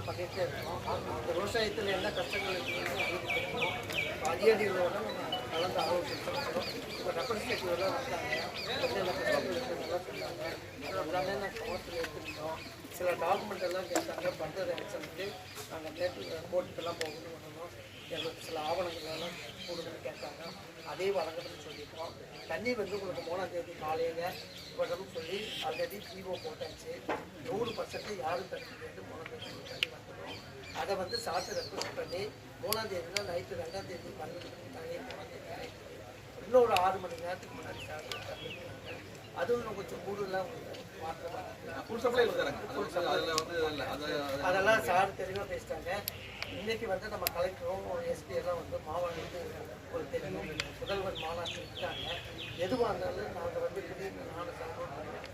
பண்ணிகிட்டே இருக்கோம். இந்த விவசாயத்தில் என்ன கஷ்டங்கள் இருக்குதுன்னு அவங்களுக்கு தெரியும். அதிகாரிகளோட நம்ம கலந்து ஆலோசிச்சிருக்கிறோம். இப்போ ரெப்ரஸன்டேட்டிவ்லாம் வந்தாங்க, என்னென்ன கஷ்டங்கள் இருக்குது நல்லா சொன்னாங்க. எல்லாமே நான் கவனத்தில் எடுத்துக்கிட்டோம். சில டாக்குமெண்ட் எல்லாம் கேட்டாங்க, பண்டர் ஆக்ஷனுக்கு நாங்கள் நேற்று கோர்ட்டுக்கெல்லாம் போகணும்னு பண்ணணும். எங்களுக்கு சில ஆவணங்கள் எல்லாம் கொடுக்கணும்னு கேட்டாங்க, அதையும் வழங்கணும்னு சொல்லியிருக்கோம். தண்ணி வந்து உங்களுக்கு 3ஆம் தேதி காலையில் வரணும்னு சொல்லி ஆல்ரெடி ஜீவோ போட்டாச்சு. 100% யாரும் தண்ணி வந்து 3ஆம் தேதி தண்ணி வந்துடும். அதை வந்து சார்ட்டு ரெக்வஸ்ட் பண்ணி 3ஆம் தேதினா நைட்டு 2ஆம் தேதி 12 மணிக்கு தண்ணி 3ஆம் தேதி ஆகிடுது. இன்னொரு 6 மணி நேரத்துக்கு முன்னாடி சார்ட்டு தண்ணி. அதுவும் இன்னும் கொஞ்சம் கூடுதலாக உங்களுக்கு மாற்றமாக அதெல்லாம் சார் தெளிவாக பேசிட்டாங்க. இன்றைக்கி வந்து நம்ம கலெக்டரும் எஸ்பி எல்லாம் வந்து மாவட்டத்துக்கு ஒரு தெரியும் முதல்வர் மாநாட்டு இருக்காங்க. எதுவாக இருந்தாலும் நாங்கள் வந்து திடீர்னு நானும் சாப்பிட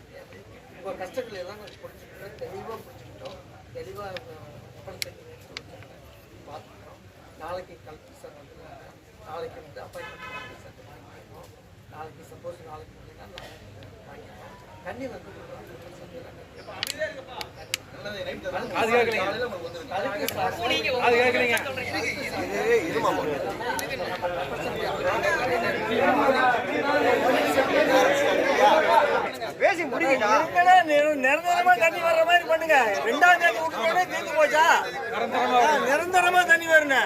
முடியாது. உங்கள் கஷ்டங்கள் எல்லாம் நாங்கள் புரிஞ்சுக்கிட்டோம், தெளிவாக புரிஞ்சுக்கிட்டோம். தெளிவாக பார்த்துக்கிறோம். நாளைக்கு கலெக்டர் சார் வந்து நாளைக்கு வந்து அப்பாயின்மெண்ட் சார் வாங்கிக்கணும். நாளைக்கு சப்போஸ் நாளைக்கு முடியும்னா நாளைக்கு வாங்கிக்கணும். தண்ணி வந்து பேசி முடிக்கிட்டா நிரந்தரமா தண்ணி வர்ற மாதிரி பண்ணுங்க. 2ஆம் தேதி விட்டுட்டோன்னே தீர்ந்து போச்சா? நிரந்தரமா தண்ணி வருங்க.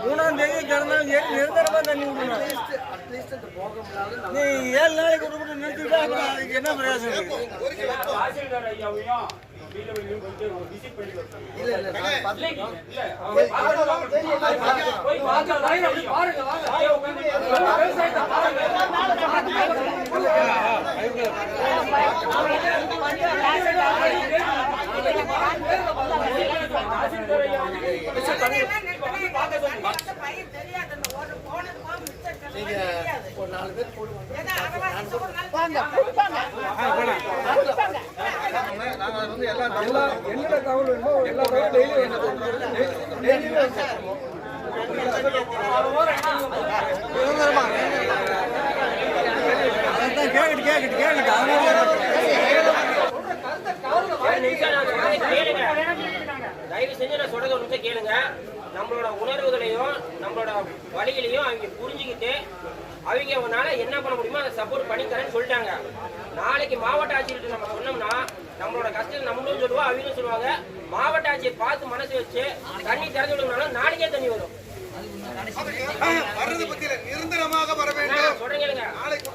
3ஆம் தேதி கிடந்தாலும் சரி நிரந்தரமா தண்ணி விடணும். நீ 7 நாளைக்கு விட்டு நிறுத்திட்டா அப்புறம் அதுக்கு என்ன பிரயோசனம் இருக்கு? நீங்க ஒரு 4 பேர் போடுவாங்க. என்ன தகவல் வேணுமோ எல்லா தகவலும் தயவு செஞ்சு நான் சொல்றது ஒரு நிமிஷம் கேளுங்க. நம்மளோட உணர்வுகளையும் நம்மளோட வழிகளையும் அவங்க புரிஞ்சுக்கிட்டு அவங்கனால என்ன பண்ண முடியுமோ அதை சப்போர்ட் பண்ணித்தரேன்னு சொல்லிட்டாங்க. நாளைக்கு மாவட்ட ஆட்சியர்கிட்ட நம்ம சொன்னோம்னா நம்மளோட கஷ்டம் நம்மளும் சொல்லுவோம், அவங்களும் சொல்லுவாங்க. மாவட்ட ஆட்சியர் பார்த்து மனசு வச்சு தண்ணி திறந்து விடுனாலும் நாளைக்கே தண்ணி வரும். நிரந்தரமாக வர வேண்டும். சொல்றீங்க நாளைக்கு